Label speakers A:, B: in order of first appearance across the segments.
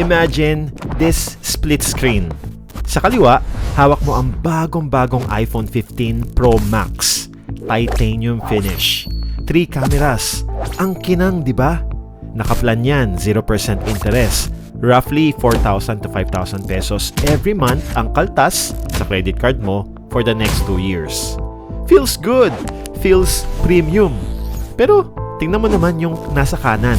A: Imagine this split screen. Sa kaliwa, hawak mo ang bagong-bagong iPhone 15 Pro Max. Titanium finish. 3 cameras. Ang kinang, di ba? Nakaplan yan, 0% interest. Roughly 4,000 to 5,000 pesos every month ang kaltas sa credit card mo for the next 2 years. Feels good. Feels premium. Pero, tingnan mo naman yung nasa kanan.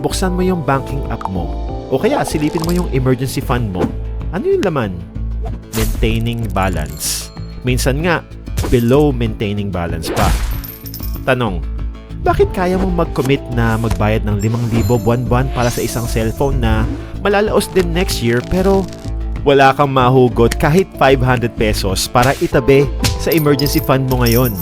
A: Buksan mo yung banking app mo. O kaya silipin mo yung emergency fund mo. Ano yung laman? Maintaining balance. Minsan nga, below maintaining balance pa. Tanong, bakit kaya mong mag-commit na magbayad ng 5,000 buwan-buwan para sa isang cellphone na malalaos din next year pero wala kang mahugot kahit 500 pesos para itabi sa emergency fund mo ngayon?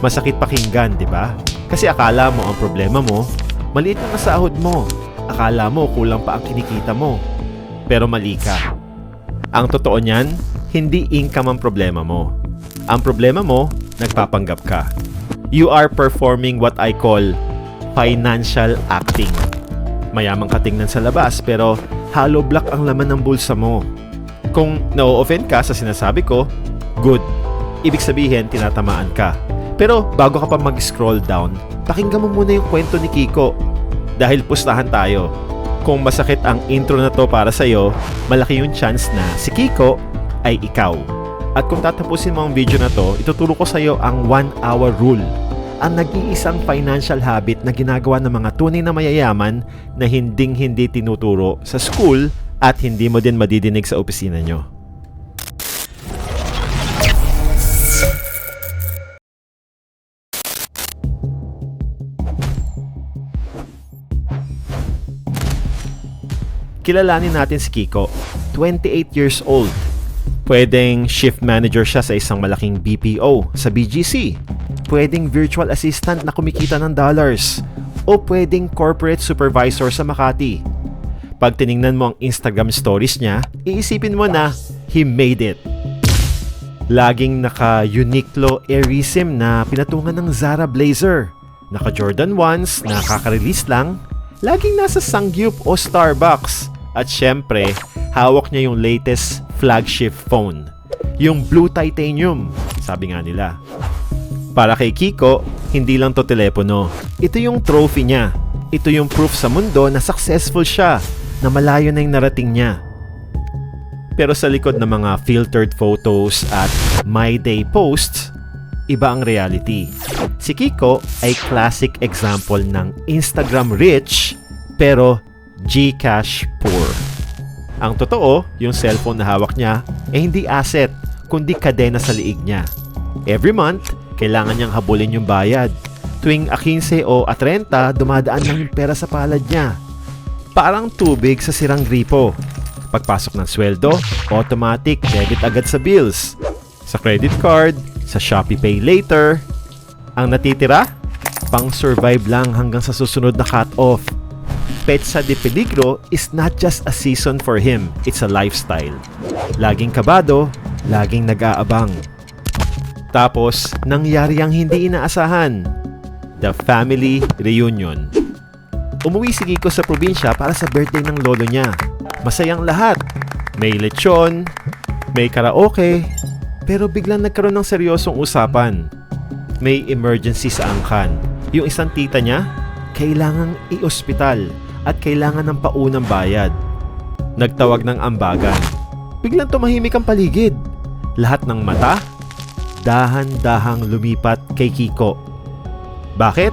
A: Masakit pakinggan, di ba? Kasi akala mo ang problema mo, maliit lang ang sahod mo. Akala mo kulang pa ang kinikita mo. Pero mali ka. Ang totoo niyan, hindi income ang problema mo. Ang problema mo, nagpapanggap ka. You are performing what I call financial acting. Mayamang ka tingnan sa labas pero hollow block ang laman ng bulsa mo. Kung na-offend ka sa sinasabi ko, good. Ibig sabihin, tinatamaan ka. Pero bago ka pa mag-scroll down, pakinggan mo muna yung kwento ni Kiko. Dahil pustahan tayo. Kung masakit ang intro na to para sa'yo, malaki yung chance na si Kiko ay ikaw. At kung tatapusin mo ang video na to, ituturo ko sa'yo ang 1-hour rule. Ang nag-iisang financial habit na ginagawa ng mga tunay na mayayaman na hinding-hindi tinuturo sa school at hindi mo din madidinig sa opisina nyo. Kilalanin natin si Kiko, 28 years old. Pwedeng shift manager siya sa isang malaking BPO sa BGC. Pwedeng virtual assistant na kumikita ng dollars. O pwedeng corporate supervisor sa Makati. Pag tiningnan mo ang Instagram stories niya, iisipin mo na he made it. Laging naka-Uniqlo Airism na pinatungan ng Zara blazer. Naka-Jordan 1s na kaka-release lang. Laging nasa Sangyup o Starbucks. At syempre, hawak niya yung latest flagship phone. Yung Blue Titanium, sabi nga nila. Para kay Kiko, hindi lang to telepono. Ito yung trophy niya. Ito yung proof sa mundo na successful siya, na malayo na yung narating niya. Pero sa likod ng mga filtered photos at My Day posts, iba ang reality. Si Kiko ay classic example ng Instagram rich, pero Gcash poor. Ang totoo, yung cellphone na hawak niya ay hindi asset, kundi kadena sa liig niya. Every month, kailangan niyang habulin yung bayad. Tuwing 15 o 30, dumadaan lang yung pera sa palad niya. Parang tubig sa sirang gripo. Pagpasok ng sweldo, automatic debit agad sa bills. Sa credit card, sa Shopee Pay later. Ang natitira, pang survive lang hanggang sa susunod na cut-off. Petsa de Peligro is not just a season for him, it's a lifestyle. Laging kabado, laging nag-aabang. Tapos, nangyari ang hindi inaasahan. The family reunion. Umuwi si Kiko sa probinsya para sa birthday ng lolo niya. Masayang lahat. May lechon, may karaoke, pero biglang nagkaroon ng seryosong usapan. May emergency sa angkan. Yung isang tita niya, kailangang i-ospital at kailangan ng paunang bayad. Nagtawag ng ambagan. Biglang tumahimik ang paligid. Lahat ng mata, dahan-dahang lumipat kay Kiko. Bakit?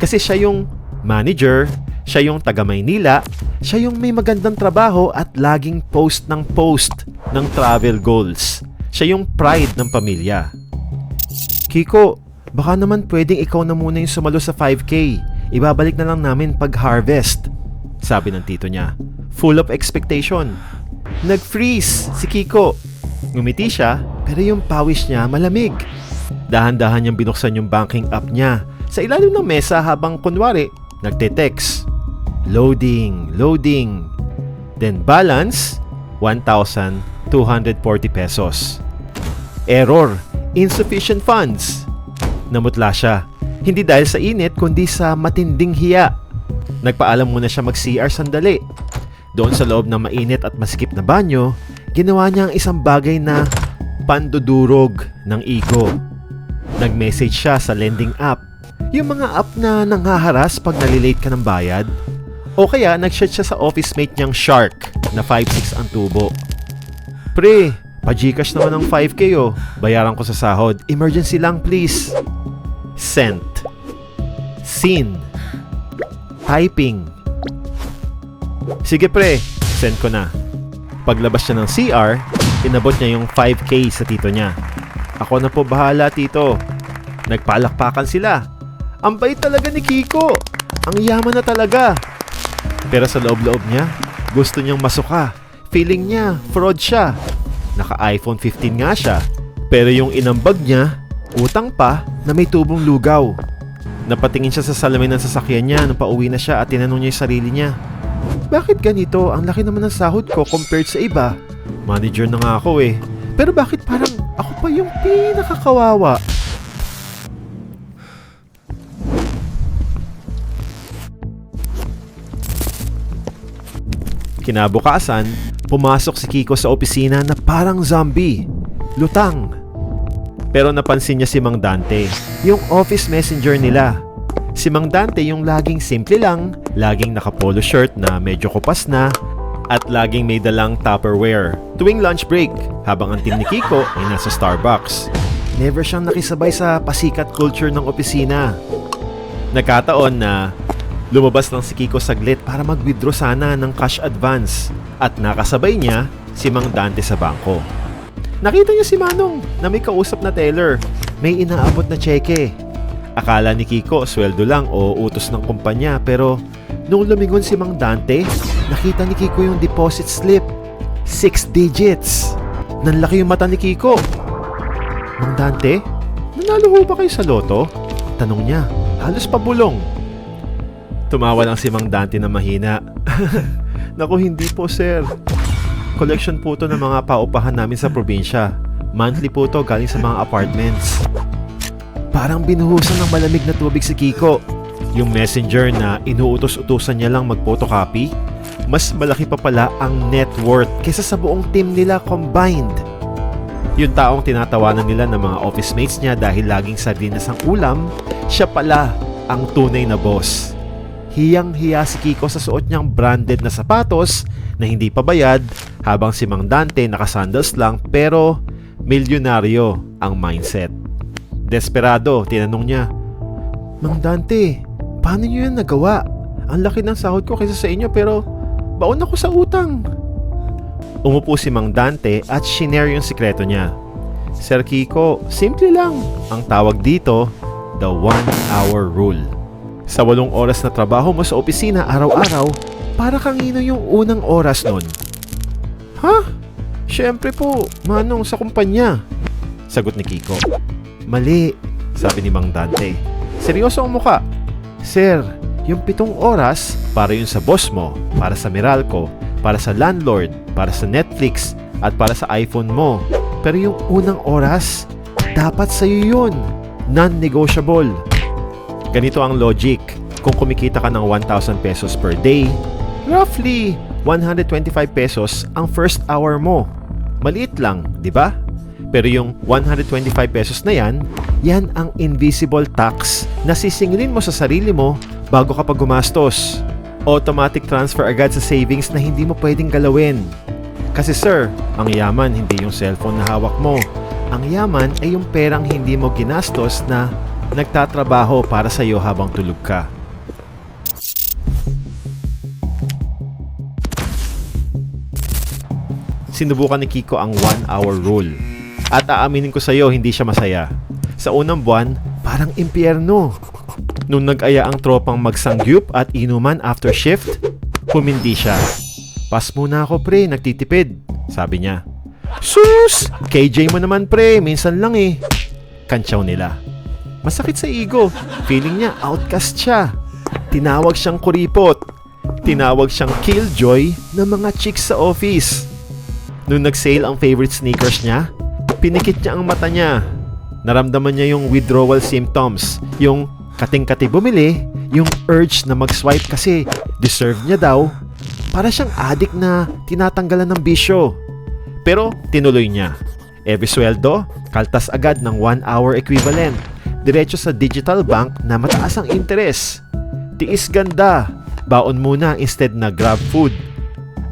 A: Kasi siya yung manager, siya yung taga Maynila, siya yung may magandang trabaho at laging post ng travel goals. Siya yung pride ng pamilya. Kiko, baka naman pwedeng ikaw na muna yung sumalo sa 5K. Ibabalik na lang namin pag harvest, sabi ng tito niya. Full of expectation. Nag-freeze si Kiko. Ngumiti siya, pero yung pawis niya malamig. Dahan-dahan niyang binuksan yung banking app niya sa ilalim ng mesa habang kunwari, nagte-text. Loading. Then balance, 1,240 pesos. Error, insufficient funds. Namutla siya. Hindi dahil sa init, kundi sa matinding hiya. Nagpaalam muna siya mag-CR sandali. Doon sa loob ng mainit at masikip na banyo, ginawa niya ang isang bagay na pandudurog ng ego. Nag-message siya sa lending app. Yung mga app na nanghaharas pag nalilate ka ng bayad. O kaya nag-chat siya sa office mate niyang Shark na 5'6" ang tubo. Pre, pa-Gcash naman ng 5K oh. Bayaran ko sa sahod. Emergency lang please. Sent. Seen. Typing. Sige pre, send ko na. Paglabas niya ng CR, inabot niya yung 5K sa tito niya. Ako na po bahala tito. Nagpalakpakan sila. Ang bait talaga ni Kiko. Ang yaman na talaga. Pero sa loob-loob niya, gusto niyang masuka. Feeling niya, fraud siya. Naka-iPhone 15 nga siya. Pero yung inambag niya, utang pa na may tubong lugaw. Napatingin siya sa salamin ng sasakyan niya nung pauwi na siya at tinanong niya yung sarili niya. Bakit ganito? Ang laki naman ng sahod ko compared sa iba. Manager na nga ako eh. Pero bakit parang ako pa yung pinakakawawa? Kinabukasan, pumasok si Kiko sa opisina na parang zombie. Lutang. Pero napansin niya si Mang Dante, yung office messenger nila. Si Mang Dante yung laging simple lang, laging naka-polo shirt na medyo kupas na, at laging may dalang Tupperware tuwing lunch break habang ang team ni Kiko ay nasa Starbucks. Never siyang nakisabay sa pasikat culture ng opisina. Nagkataon na lumabas lang si Kiko saglit para mag-withdraw sana ng cash advance at nakasabay niya si Mang Dante sa bangko. Nakita niya si Manong na may kausap na teller. May inaabot na cheque. Akala ni Kiko sweldo lang o utos ng kumpanya pero nung lumingon si Mang Dante, nakita ni Kiko yung deposit slip. 6 digits. Nanlaki yung mata ni Kiko. Mang Dante, nanalo ho ba kayo sa loto? Tanong niya, halos pabulong. Tumawa lang si Mang Dante na mahina. Naku, hindi po sir. Collection po to ng mga paupahan namin sa probinsya. Monthly po to galing sa mga apartments. Parang binuhusan ng malamig na tubig si Kiko. Yung messenger na inuutos-utusan niya lang mag-photocopy, mas malaki pa pala ang net worth kaysa sa buong team nila combined. Yung taong tinatawanan nila ng mga office mates niya dahil laging sardinas ang ulam, siya pala ang tunay na boss. Hiyang-hiya si Kiko sa suot niyang branded na sapatos na hindi pa bayad habang si Mang Dante nakasandals lang pero milyonaryo ang mindset. Desperado, tinanong niya, Mang Dante, paano niyo yan nagawa? Ang laki ng sahod ko kaysa sa inyo pero baon ako sa utang. Umupo si Mang Dante at shinare yung sikreto niya. Sir Kiko, simple lang. Ang tawag dito, the 1-hour rule. Sa 8 oras na trabaho mo sa opisina araw-araw, para kangino yung unang oras nun? Ha? Siyempre po, Manong, sa kumpanya. Sagot ni Kiko. Mali, sabi ni Mang Dante. Seryoso ang muka. Sir, yung 7 oras, para yun sa boss mo, para sa Meralco, para sa landlord, para sa Netflix, at para sa iPhone mo. Pero yung unang oras, dapat sa'yo yun. Non-negotiable. Ganito ang logic. Kung kumikita ka ng 1,000 pesos per day, roughly 125 pesos ang first hour mo. Maliit lang, di ba? Pero yung 125 pesos na yan ang invisible tax na sisingilin mo sa sarili mo bago ka pa gumastos. Automatic transfer agad sa savings na hindi mo pwedeng galawin. Kasi sir, ang yaman hindi yung cellphone na hawak mo. Ang yaman ay yung perang hindi mo ginastos na nagtatrabaho para sa iyo habang tulog ka. Sinubukan ni Kiko ang 1-hour rule. At aaminin ko sa iyo, hindi siya masaya. Sa unang buwan, parang impyerno. Nung nag-aya ang tropang magsangyup at inuman after shift, humindi siya. Pas muna ako pre, nagtitipid, sabi niya. Sus! KJ mo naman pre, minsan lang eh. Kantsaw nila. Masakit sa ego, feeling niya outcast siya. Tinawag siyang kuripot. Tinawag siyang killjoy ng mga chicks sa office. Nung nag-sale ang favorite sneakers niya, pinikit niya ang mata niya. Naramdaman niya yung withdrawal symptoms, yung kating-kati bumili, yung urge na mag-swipe kasi deserve niya daw. Para siyang adik na tinatanggalan ng bisyo. Pero tinuloy niya. Every sweldo, kaltas agad ng 1-hour equivalent. Diretso sa digital bank na mataas ang interes. Tiis ganda, baon muna instead na grab food.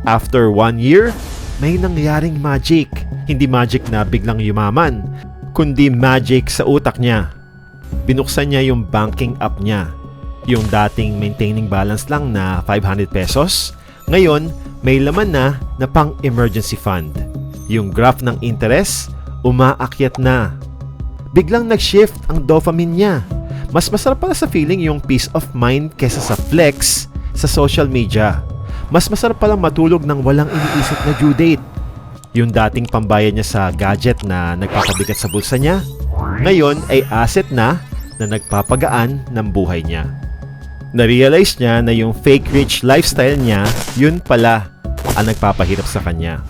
A: After 1 year, may nangyaring magic. Hindi magic na biglang yumaman, kundi magic sa utak niya. Binuksan niya yung banking app niya. Yung dating maintaining balance lang na 500 pesos, ngayon may laman na pang emergency fund. Yung graph ng interest, umaakyat na. Biglang nag-shift ang dopamine niya. Mas masarap pala sa feeling yung peace of mind kesa sa flex sa social media. Mas masarap palang matulog ng walang iniisip na due date. Yung dating pambayad niya sa gadget na nagpapabigat sa bulsa niya, ngayon ay asset na nagpapagaan ng buhay niya. Na-realize niya na yung fake rich lifestyle niya, yun pala ang nagpapahirap sa kanya.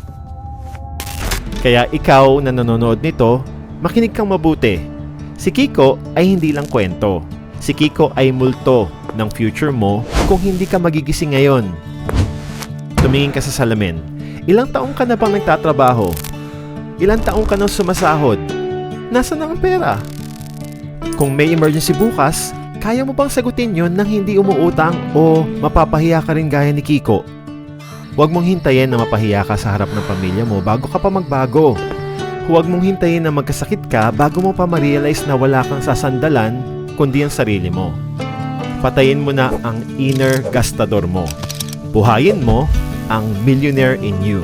A: Kaya ikaw na nanonood nito, makinig kang mabuti. Si Kiko ay hindi lang kwento. Si Kiko ay multo ng future mo kung hindi ka magigising ngayon. Tumingin ka sa salamin. Ilang taong ka na bang nagtatrabaho? Ilang taong ka nang sumasahod? Nasaan ang pera? Kung may emergency bukas, kaya mo bang sagutin yon nang hindi umuutang o mapapahiya ka rin gaya ni Kiko? Huwag mong hintayin na mapahiya ka sa harap ng pamilya mo bago ka pa magbago. Huwag mong hintayin na magkasakit ka bago mo pa ma-realize na wala kang sasandalan kundi ang sarili mo. Patayin mo na ang inner gastador mo. Buhayin mo ang millionaire in you.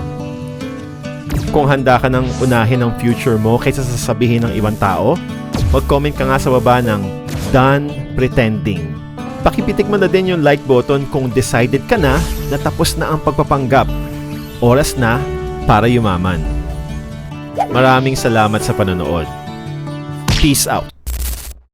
A: Kung handa ka nang unahin ang future mo kaysa sasabihin ng ibang tao, mag-comment ka nga sa baba ng done pretending. Pakipitik mo na din yung like button kung decided ka na tapos na ang pagpapanggap. Oras na para yumaman. Maraming salamat sa panonood. Peace out.